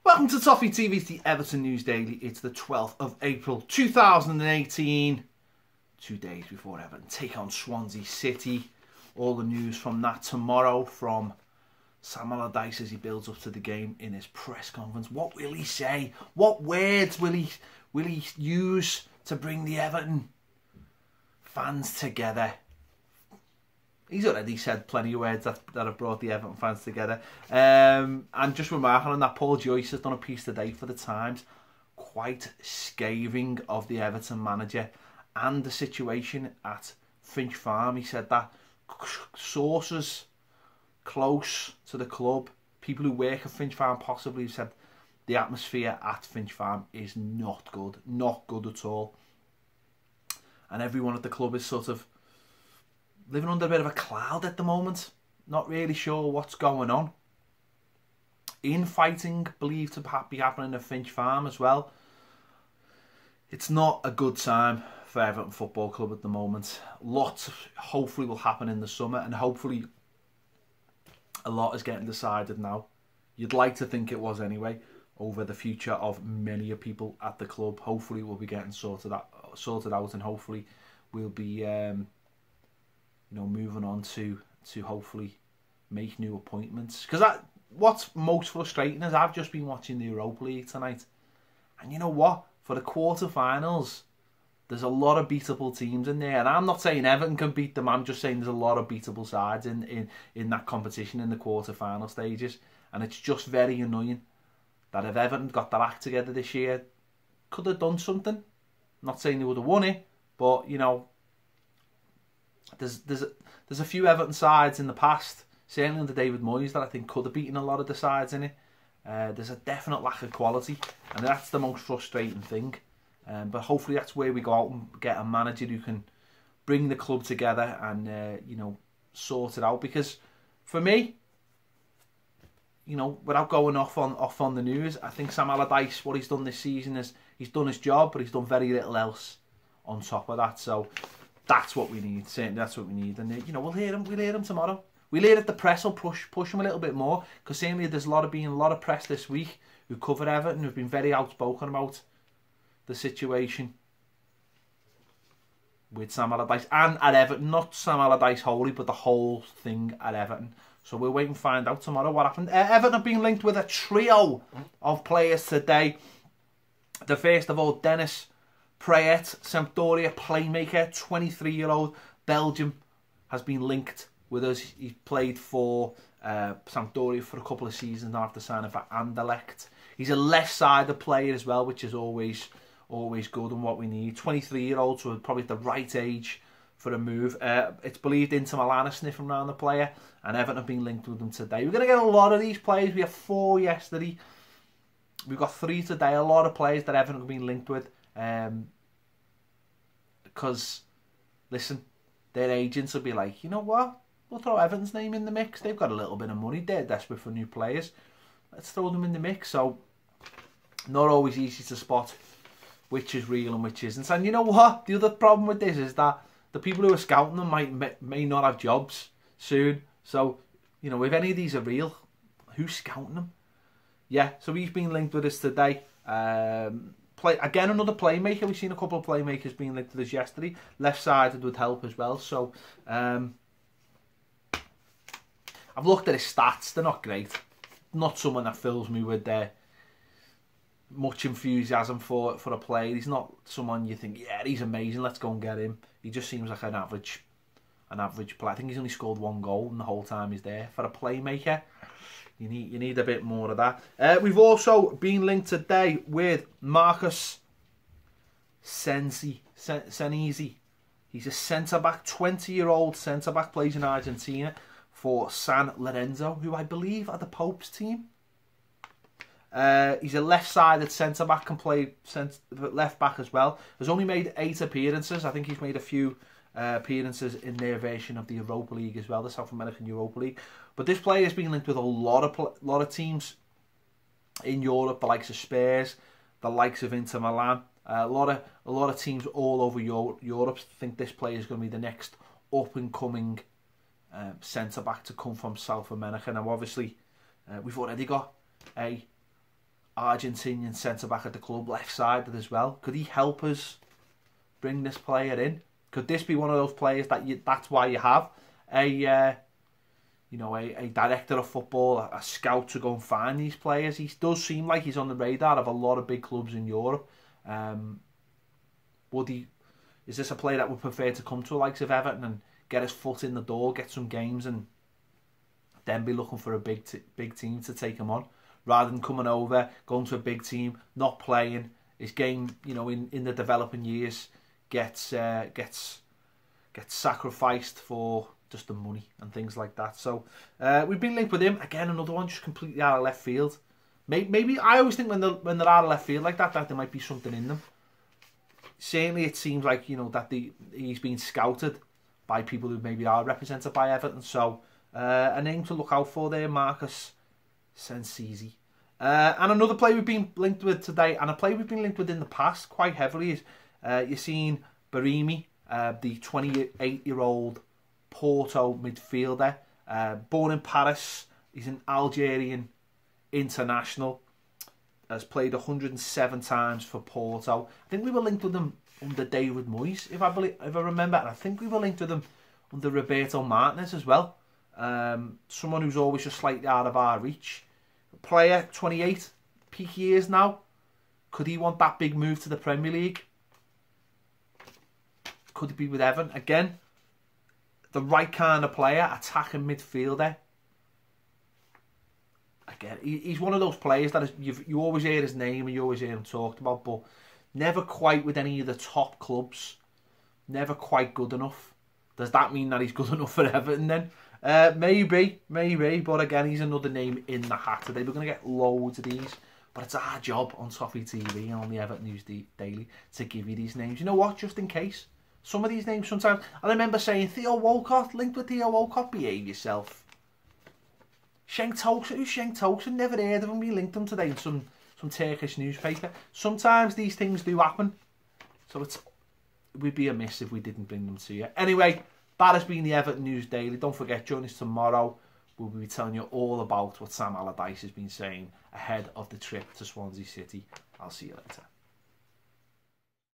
Welcome to Toffee TV's the Everton News Daily. It's the 12th of April 2018. 2 days before Everton take on Swansea City. All the news from that tomorrow from Sam Allardyce as he builds up to the game in his press conference. What will he say? What words will he use to bring the Everton fans together? He's already said plenty of words that have brought the Everton fans together. And just remarking on that, Paul Joyce has done a piece today for the Times, quite scathing of the Everton manager and the situation at Finch Farm. He said that sources close to the club, people who work at Finch Farm possibly, have said the atmosphere at Finch Farm is not good at all. And everyone at the club is sort of living under a bit of a cloud at the moment, not really sure what's going on. Infighting believed to be happening at Finch Farm as well. It's not a good time for Everton Football Club at the moment. Lots hopefully will happen in the summer, and hopefully a lot is getting decided now. You'd like to think it was anyway, over the future of many people at the club. Hopefully we'll be getting sorted out, and hopefully we'll be moving on to hopefully make new appointments. Because what's most frustrating is I've just been watching the Europa League tonight, and you know what? For the quarterfinals, there's a lot of beatable teams in there, and I'm not saying Everton can beat them. I'm just saying there's a lot of beatable sides in that competition in the quarterfinal stages, and it's just very annoying that if Everton got their act together this year, could have done something. I'm not saying they would have won it, but you know, there's a few Everton sides in the past, certainly under David Moyes, that I think could have beaten a lot of the sides in it. There's a definite lack of quality, and that's the most frustrating thing. But hopefully that's where we go out and get a manager who can bring the club together and sort it out. Because for me, without going off on the news, I think Sam Allardyce, what he's done this season is he's done his job, but he's done very little else on top of that. So that's what we need. Certainly, that's what we need. And we'll hear him tomorrow. We'll hear that the press will push him a little bit more, because certainly there's been a lot of press this week who covered Everton, who've been very outspoken about the situation with Sam Allardyce and at Everton. Not Sam Allardyce wholly, but the whole thing at Everton. So we'll wait and find out tomorrow what happened. Everton have been linked with a trio of players today. The first of all, Dennis Praet, Sampdoria playmaker, 23-year-old Belgium, has been linked with us. He played for Sampdoria for a couple of seasons after signing for Anderlecht. He's a left-sided player as well, which is always good and what we need. 23-year-old, so probably at the right age for a move. It's believed Inter Milan are sniffing around the player, and Everton have been linked with them today. We're going to get a lot of these players. We had 4 yesterday. We've got 3 today. A lot of players that Everton have been linked with. Because, listen, their agents will be like, you know what? We'll throw Everton's name in the mix. They've got a little bit of money. They're desperate for new players. Let's throw them in the mix. So, not always easy to spot which is real and which isn't. And you know what? The other problem with this is that the people who are scouting them may not have jobs soon. So, if any of these are real, who's scouting them? Yeah, so he's been linked with us today. Again, another playmaker. We've seen a couple of playmakers being linked with us yesterday. Left-sided would help as well. So, I've looked at his stats. They're not great. Not someone that fills me with much enthusiasm for a player. He's not someone you think, yeah, he's amazing, let's go and get him. He just seems like an average player. I think he's only scored 1 goal in the whole time he's there. For a playmaker, you need a bit more of that. We've also been linked today with Marcus Senesi. He's a centre-back, 20-year-old centre-back, plays in Argentina for San Lorenzo, who I believe are the Pope's team. He's a left-sided centre-back, can play left-back as well. Has only made 8 appearances. I think he's made a few appearances in their version of the Europa League as well, the South American Europa League. But this player has been linked with a lot of teams in Europe, the likes of Spurs, the likes of Inter Milan. A lot of teams all over Europe think this player is going to be the next up-and-coming centre-back to come from South America. Now, obviously, we've already got a Argentinian centre-back at the club, left-sided as well. Could he help us bring this player in? Could this be one of those players that that's why you have a you know, a director of football, a scout to go and find these players? He does seem like he's on the radar of a lot of big clubs in Europe. Is this a player that would prefer to come to the likes of Everton and get his foot in the door, get some games, and then be looking for a big team to take him on, rather than coming over, going to a big team, not playing, his game, you know, in the developing years gets sacrificed for just the money and things like that. So we've been linked with him again. Another one just completely out of left field. Maybe I always think when they're out of left field like that there might be something in them. Certainly, it seems like, you know, that he's been scouted by people who maybe are represented by Everton. So a name to look out for there, Marcus Sensizi. And another player we've been linked with today, and a player we've been linked with in the past quite heavily, is you're seeing Barimi, the 28-year-old Porto midfielder, born in Paris. He's an Algerian international, has played 107 times for Porto. I think we were linked with him under David Moyes, if I remember, and I think we were linked with him under Roberto Martinez as well. Someone who's always just slightly out of our reach. Player, 28, peak years now. Could he want that big move to the Premier League? Could it be with Everton? Again, the right kind of player, attacking midfielder. Again, he's one of those players that you always hear his name and you always hear him talked about, but never quite with any of the top clubs. Never quite good enough. Does that mean that he's good enough for Everton then? Maybe, but again, he's another name in the hat today. We're going to get loads of these, but it's our job on Toffee TV and on the Everton News Daily to give you these names. You know what? Just in case. Some of these names sometimes... I remember saying, Theo Walcott, linked with Theo Walcott, behave yourself. Cenk Tosun, who's Cenk Tosun? Never heard of him. We linked him today in some Turkish newspaper. Sometimes these things do happen. So it would be amiss if we didn't bring them to you. Anyway... that has been the Everton News Daily. Don't forget, join us tomorrow. We'll be telling you all about what Sam Allardyce has been saying ahead of the trip to Swansea City. I'll see you later.